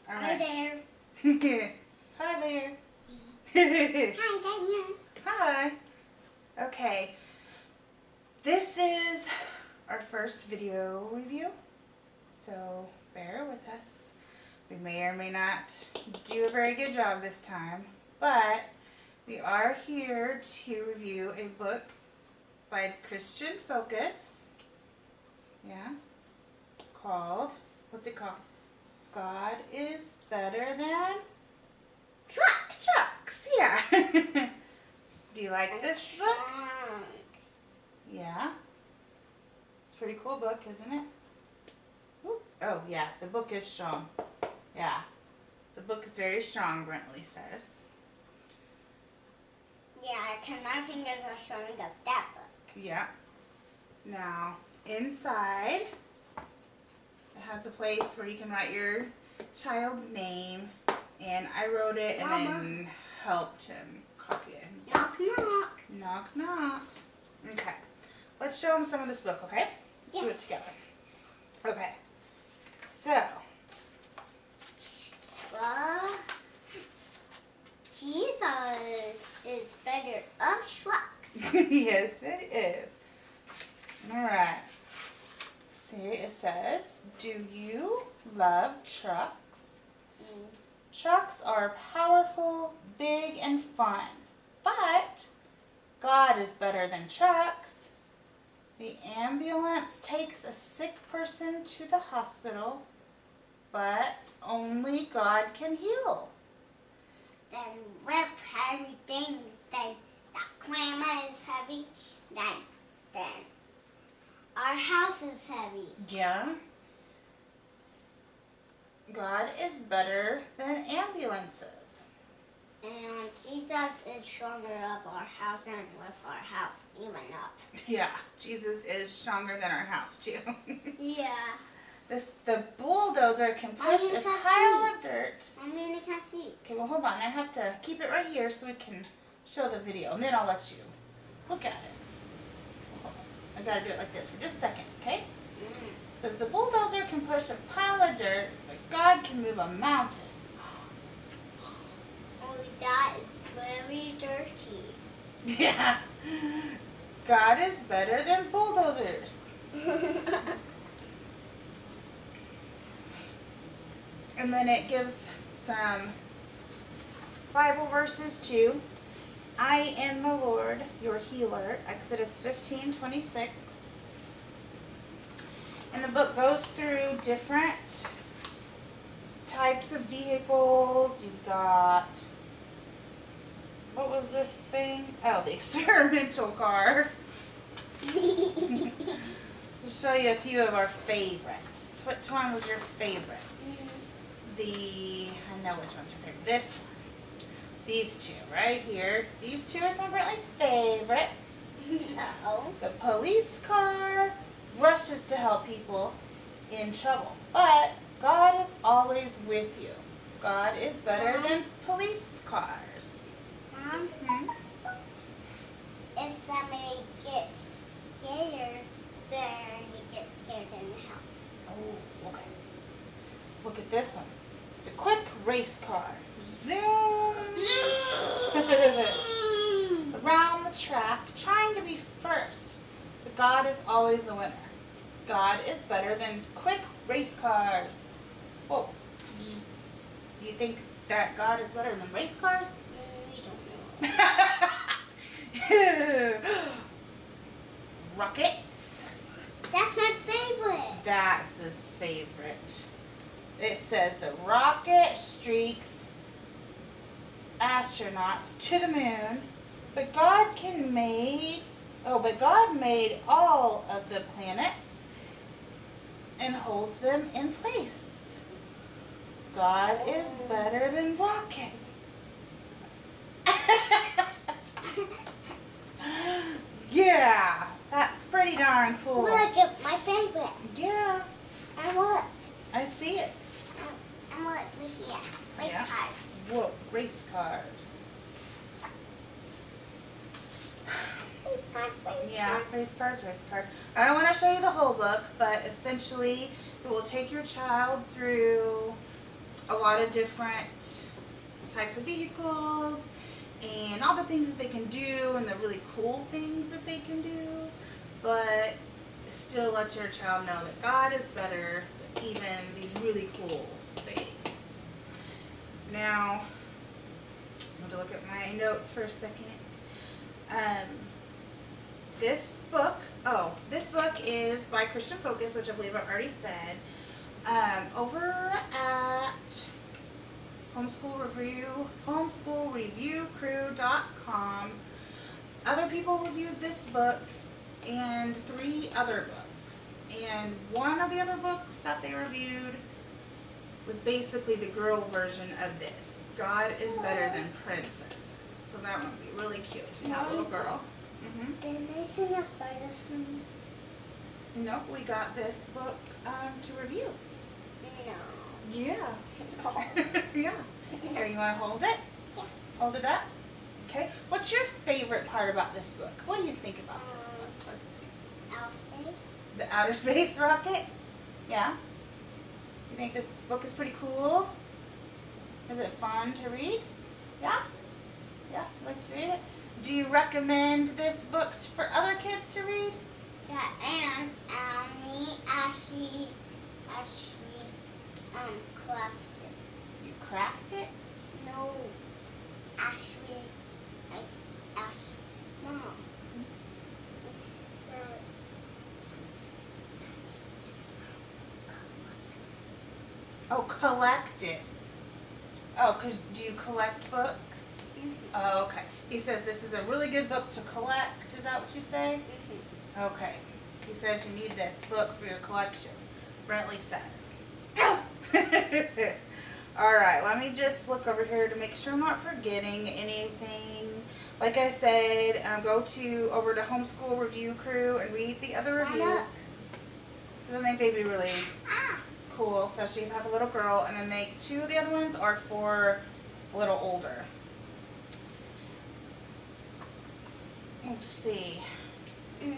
All Hi right. there. Hi there. Hi, Daniel. Hi. Okay. This is our first video review, so bear with us. We may or may not do a very good job this time, but we are here to review a book by Christian Focus. Yeah. Called, what's it called? God is better than Trucks. trucks. Yeah. Do you like this book? Yeah. It's a pretty cool book, isn't it? Oop. Oh, yeah. The book is strong. Yeah. The book is very strong, Brentley says. Yeah, because my fingers are strong enough that book. Yeah. Now, inside, it has a place where you can write your child's name. And I wrote it and Mama. then helped him copy it himself. Knock, knock. Knock, knock. Okay. Let's show him some of this book, okay? Yeah. Do it together. Okay. So. Jesus is better of trucks. Yes, it is. All right. See, it says, do you love trucks? Trucks are powerful, big, and fun. But God is better than trucks. The ambulance takes a sick person to the hospital, but only God can heal. Then with heavy things, then that grandma is heavy, then our house is heavy. Yeah. God is better than ambulances. And Jesus is stronger of our house and with our house even up. Yeah, Jesus is stronger than our house too. Yeah. The bulldozer can push Mommy, a I can't pile see. of dirt. I mean, I can't see. Okay, well hold on. I have to keep it right here so we can show the video, and then I'll let you look at it. Hold on. I gotta do it like this for just a second, okay? It says the bulldozer can push a pile of dirt, but God can move a mountain. Oh, that is very dirty. Yeah. God is better than bulldozers. And then it gives some Bible verses too. I am the Lord, your healer, Exodus 15:26. And the book goes through different types of vehicles. You've got, what was this thing? Oh, the experimental car. To show you a few of our favorites. Which one was your favorites? I know which one's your favorite. This one. These two right here. These two are some of Brentley's favorites. No. The police car rushes to help people in trouble. But God is always with you. God is better than police cars. Mom, if somebody gets scared, then you get scared in the house. Oh, okay. Look at this one. The quick race car. Zoom. Around the track, trying to be first. But God is always the winner. God is better than quick race cars. Whoa. Do you think that God is better than race cars? We don't know. Rockets. That's my favorite. That's his favorite. It says the rocket streaks astronauts to the moon, but God made all of the planets and holds them in place. God is better than rockets. Yeah, that's pretty darn cool. Look at my favorite. Yeah, And what? I see it. And what was here? Race Yeah. cars. Whoa, race cars. Race cars, race Yeah, cars. race cars, race cars. I don't want to show you the whole book, but essentially it will take your child through a lot lot of different types of vehicles and all the things that they can do and the really cool things that they can do, but still lets your child know that God is better than even these really cool things. Now, I'm going to look at my notes for a second. This book is by Christian Focus, which I believe I already said. Over at Homeschool Review Crew.com, other people reviewed this book and 3 other books. And one of the other books that they reviewed was basically the girl version of this. God is better than princesses. So that one would be really cute. You know, little girl. Did they send us by this one? Nope, we got this book to review. No. Yeah. Yeah. Here, you want to hold it? Yeah. Hold it up. Okay. What's your favorite part about this book? What do you think about this book? Let's see. Outer space? The outer space rocket? Yeah. You think this book is pretty cool? Is it fun to read? Yeah? Yeah? You like to read it? Do you recommend this book for other kids to read? Yeah, and me, Ashley, cracked it. You cracked it? No, Ashley, Mom. It said, Oh, collect it. Oh, because do you collect books? Oh, okay. He says this is a really good book to collect. Is that what you say? Okay. He says you need this book for your collection. Brentley says. All right. Let me just look over here to make sure I'm not forgetting anything. Like I said, go over to Homeschool Review Crew and read the other reviews. Because I think they'd be really cool, especially if you have a little girl. And then 2 of the other ones are for a little older. Let's see. We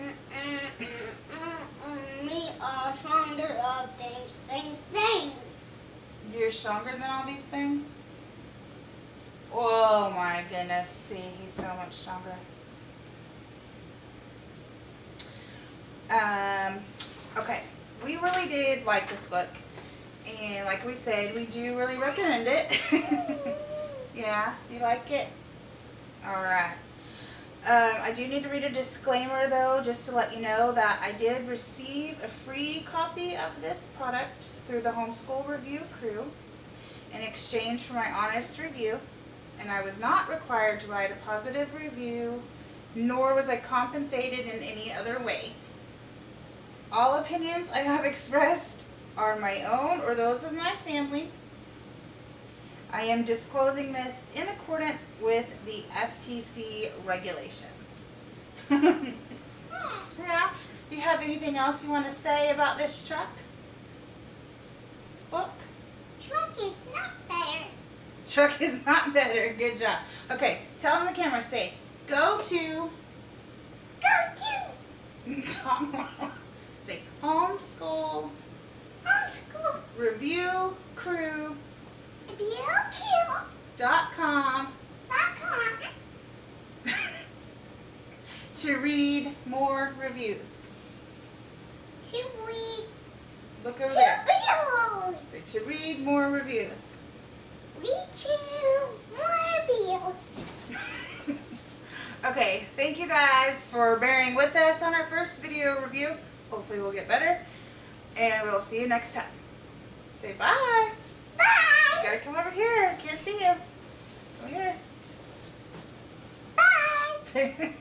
are stronger of things. You're stronger than all these things? Oh my goodness. See, he's so much stronger. Okay. We really did like this book. And like we said, we do really recommend it. Yeah, you like it? Alright. I do need to read a disclaimer though, just to let you know that I did receive a free copy of this product through the Homeschool Review Crew in exchange for my honest review, and I was not required to write a positive review, nor was I compensated in any other way. All opinions I have expressed are my own or those of my family. I am disclosing this in accordance with the FTC Regulations. Yeah. Do you have anything else you want to say about this truck? Book? Truck is not better. Truck is not better. Good job. Okay, tell on the camera. Say, go to. Say, Homeschool Review Crew. .com to read more reviews. Look over there. To read more reviews. Okay, thank you guys for bearing with us on our first video review. Hopefully we'll get better. And we'll see you next time. Say bye. You gotta come over here. Can't see you. Over here. Bye.